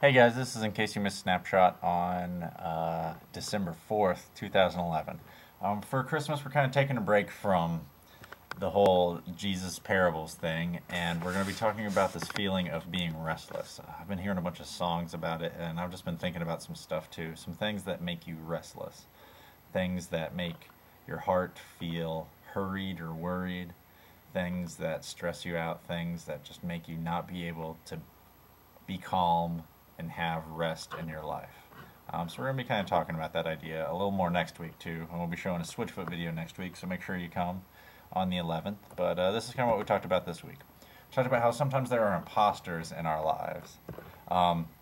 Hey guys, this is in case you missed Snapshot on December 4th, 2011. For Christmas, we're kind of taking a break from the whole Jesus parables thing, and we're going to be talking about this feeling of being restless. I've been hearing a bunch of songs about it, and I've just been thinking about some stuff too. Some things that make you restless. Things that make your heart feel hurried or worried. Things that stress you out. Things that just make you not be able to be calm and have rest in your life. So we're going to be kind of talking about that idea a little more next week too, and we'll be showing a Switchfoot video next week, so make sure you come on the 11th. But this is kind of what we talked about this week. We talked about how sometimes there are imposters in our lives.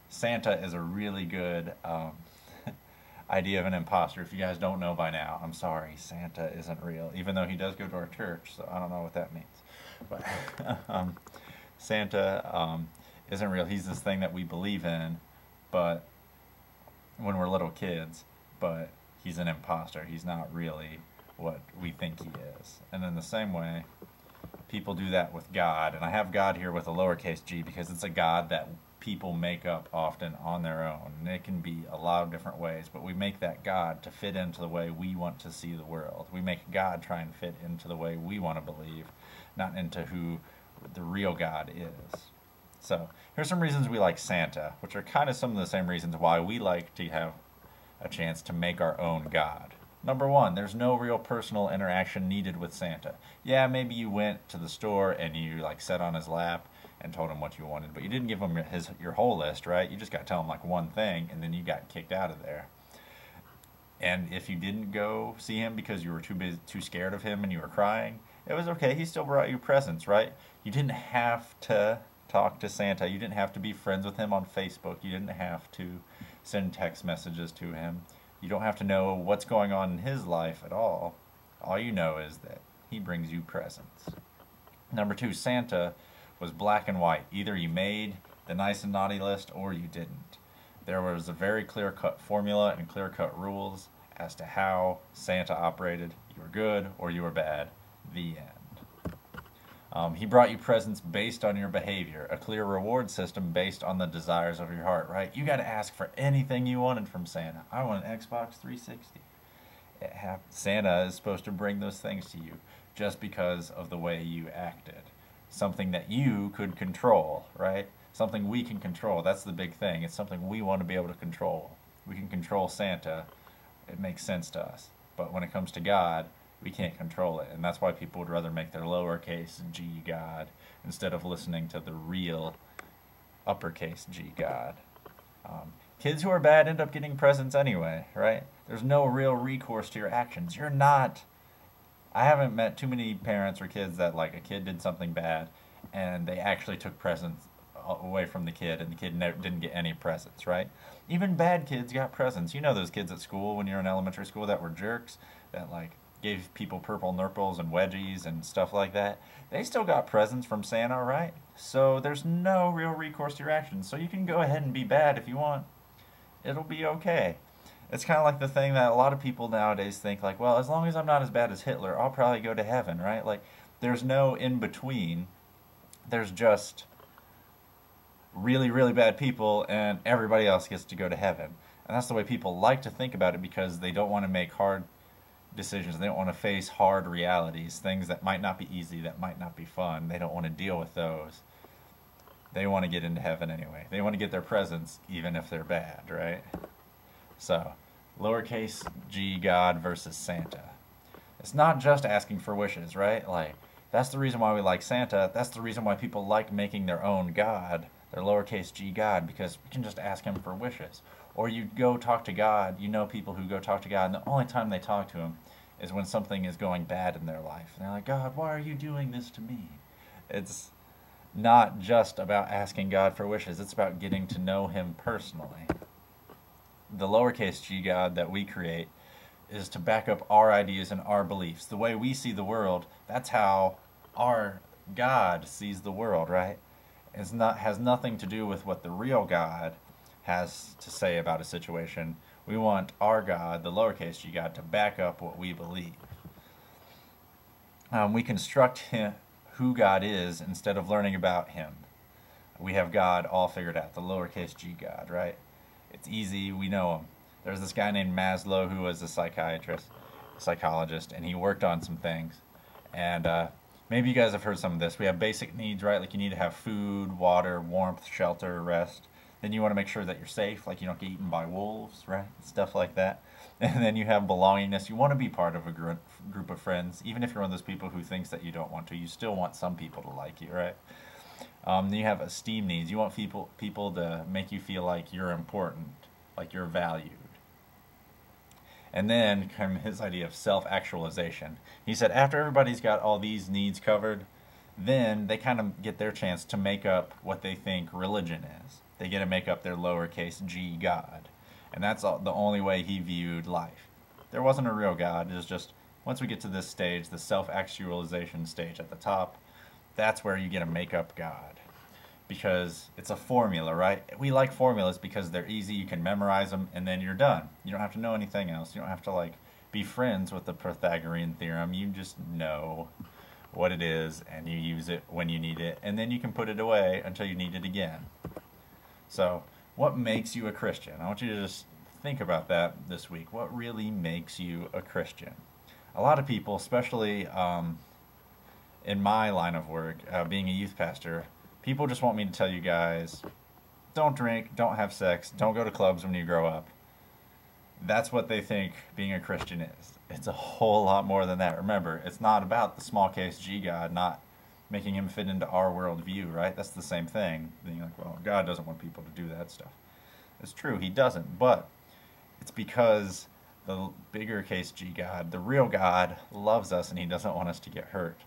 Santa is a really good idea of an imposter. If you guys don't know by now, I'm sorry, Santa isn't real, even though he does go to our church, so I don't know what that means. But Santa isn't real. He's this thing that we believe in, but when we're little kids, but he's an imposter. He's not really what we think he is. And in the same way, people do that with God. And I have God here with a lowercase g because it's a God that people make up often on their own. And it can be a lot of different ways, but we make that God to fit into the way we want to see the world. We make God try and fit into the way we want to believe, not into who the real God is. So here's some reasons we like Santa, which are kind of some of the same reasons why we like to have a chance to make our own God. Number one, there's no real personal interaction needed with Santa. Yeah, maybe you went to the store and you sat on his lap and told him what you wanted, but you didn't give him your whole list, right? You just got to tell him one thing, and then you got kicked out of there. And if you didn't go see him because you were too scared of him and you were crying, it was okay. He still brought you presents, right? You didn't have to talk to Santa. You didn't have to be friends with him on Facebook. You didn't have to send text messages to him. You don't have to know what's going on in his life at all. All you know is that he brings you presents. Number two, Santa was black and white. Either you made the nice and naughty list or you didn't. There was a very clear-cut formula and clear-cut rules as to how Santa operated. You were good or you were bad. The end. He brought you presents based on your behavior, a clear reward system based on the desires of your heart, right? You got to ask for anything you wanted from Santa. I want an Xbox 360. Santa is supposed to bring those things to you just because of the way you acted. Something that you could control, right? Something we can control. That's the big thing. It's something we want to be able to control. We can control Santa. It makes sense to us. But when it comes to God, we can't control it, and that's why people would rather make their lowercase g God instead of listening to the real uppercase G God. Kids who are bad end up getting presents anyway, right? There's no real recourse to your actions. You're not... I haven't met too many parents or kids that a kid did something bad and they actually took presents away from the kid and the kid didn't get any presents, right? Even bad kids got presents. You know those kids at school when you're in elementary school that were jerks, that gave people purple nurples and wedgies and stuff like that. They still got presents from Santa, right? So there's no real recourse to your actions. So you can go ahead and be bad if you want. It'll be okay. It's kind of like the thing that a lot of people nowadays think well, as long as I'm not as bad as Hitler, I'll probably go to heaven, right? There's no in-between. There's just really, really bad people and everybody else gets to go to heaven. And that's the way people like to think about it because they don't want to make hard decisions. They don't want to face hard realities, things that might not be easy, that might not be fun. They don't want to deal with those. They want to get into heaven anyway. They want to get their presents even if they're bad, right? So, lowercase g God versus Santa. It's not just asking for wishes, right? That's the reason why we like Santa. That's the reason why people like making their own God, their lowercase g God, because we can just ask him for wishes. Or you go talk to God. You know people who go talk to God, and the only time they talk to him is when something is going bad in their life. And they're like, God, why are you doing this to me? It's not just about asking God for wishes. It's about getting to know him personally. The lowercase g God that we create is to back up our ideas and our beliefs. The way we see the world, that's how our God sees the world, right? Has nothing to do with what the real God has to say about a situation. We want our God, the lowercase g God, to back up what we believe. We construct who God is instead of learning about him. we have God all figured out, the lowercase g God, right? It's easy, we know him. There's this guy named Maslow who was a psychologist, and he worked on some things. And maybe you guys have heard some of this. We have basic needs, right? Like you need to have food, water, warmth, shelter, rest. Then you want to make sure that you're safe, like you don't get eaten by wolves, right? Stuff like that. And then you have belongingness. You want to be part of a group of friends. Even if you're one of those people who thinks that you don't want to, you still want some people to like you, right? Then you have esteem needs. You want people to make you feel like you're important, like you're valued. And then come his idea of self-actualization. He said after everybody's got all these needs covered, then they kind of get their chance to make up what they think religion is. They get to make up their lowercase g God. And that's the only way he viewed life. There wasn't a real God. It was just, once we get to this stage, the self-actualization stage at the top, that's where you get to make up God. Because it's a formula, right? We like formulas because they're easy, you can memorize them, and then you're done. You don't have to know anything else. You don't have to like be friends with the Pythagorean theorem. You just know what it is, and you use it when you need it, and then you can put it away until you need it again. So, what makes you a Christian? I want you to just think about that this week. What really makes you a Christian? A lot of people, especially in my line of work, being a youth pastor, people just want me to tell you guys, don't drink, don't have sex, don't go to clubs when you grow up. That's what they think being a Christian is. It's a whole lot more than that. Remember, it's not about the small case G God, not making him fit into our worldview, right? That's the same thing. Being like, well, God doesn't want people to do that stuff. It's true, he doesn't, but it's because the bigger case G God, the real God, loves us and he doesn't want us to get hurt.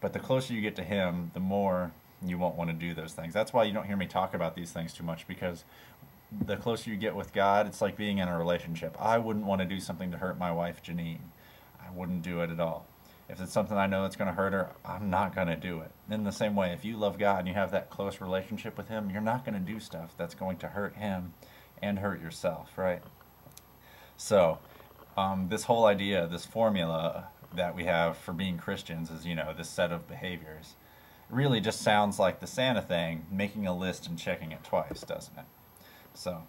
But the closer you get to him, the more you won't want to do those things. That's why you don't hear me talk about these things too much, because the closer you get with God, it's like being in a relationship. I wouldn't want to do something to hurt my wife, Janine. I wouldn't do it at all. If it's something I know that's going to hurt her, I'm not going to do it. In the same way, if you love God and you have that close relationship with him, you're not going to do stuff that's going to hurt him and hurt yourself, right? So, this whole idea, this formula that we have for being Christians is, you know, this set of behaviors. It really just sounds like the Santa thing, making a list and checking it twice, doesn't it? So,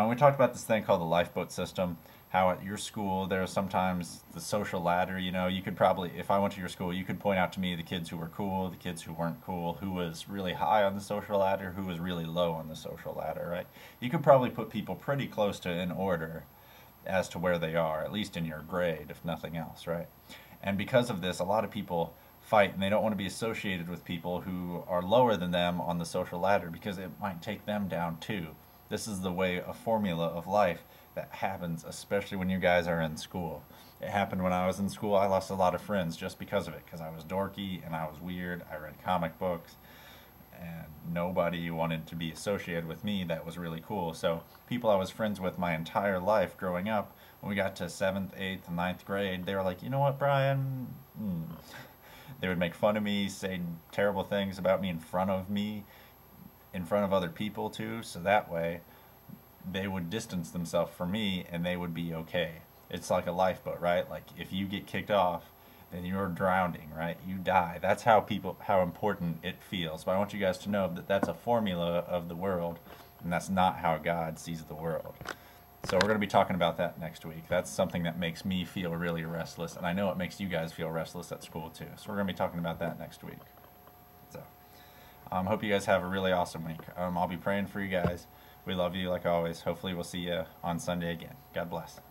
we talked about this thing called the lifeboat system, how at your school there's sometimes the social ladder. You know, you could probably, if I went to your school, you could point out to me the kids who were cool, the kids who weren't cool, who was really high on the social ladder, who was really low on the social ladder, right? You could probably put people pretty close to in order as to where they are, at least in your grade, if nothing else, right? And because of this, a lot of people fight and they don't want to be associated with people who are lower than them on the social ladder because it might take them down too. This is the way, a formula of life that happens, especially when you guys are in school. It happened when I was in school. I lost a lot of friends just because of it, because I was dorky and I was weird. I read comic books and nobody wanted to be associated with me that was really cool. So people I was friends with my entire life growing up, when we got to 7th, 8th, 9th grade, they were like, you know what, Brian? They would make fun of me, say terrible things about me, in front of other people too, so that way they would distance themselves from me and they would be okay. It's like a lifeboat, right? Like if you get kicked off, then you're drowning, right? You die. That's how important it feels. But I want you guys to know that that's a formula of the world, and that's not how God sees the world. So we're going to be talking about that next week. That's something that makes me feel really restless, and I know it makes you guys feel restless at school too. So we're going to be talking about that next week. So hope you guys have a really awesome week. I'll be praying for you guys. We love you like always. Hopefully we'll see you on Sunday again. God bless.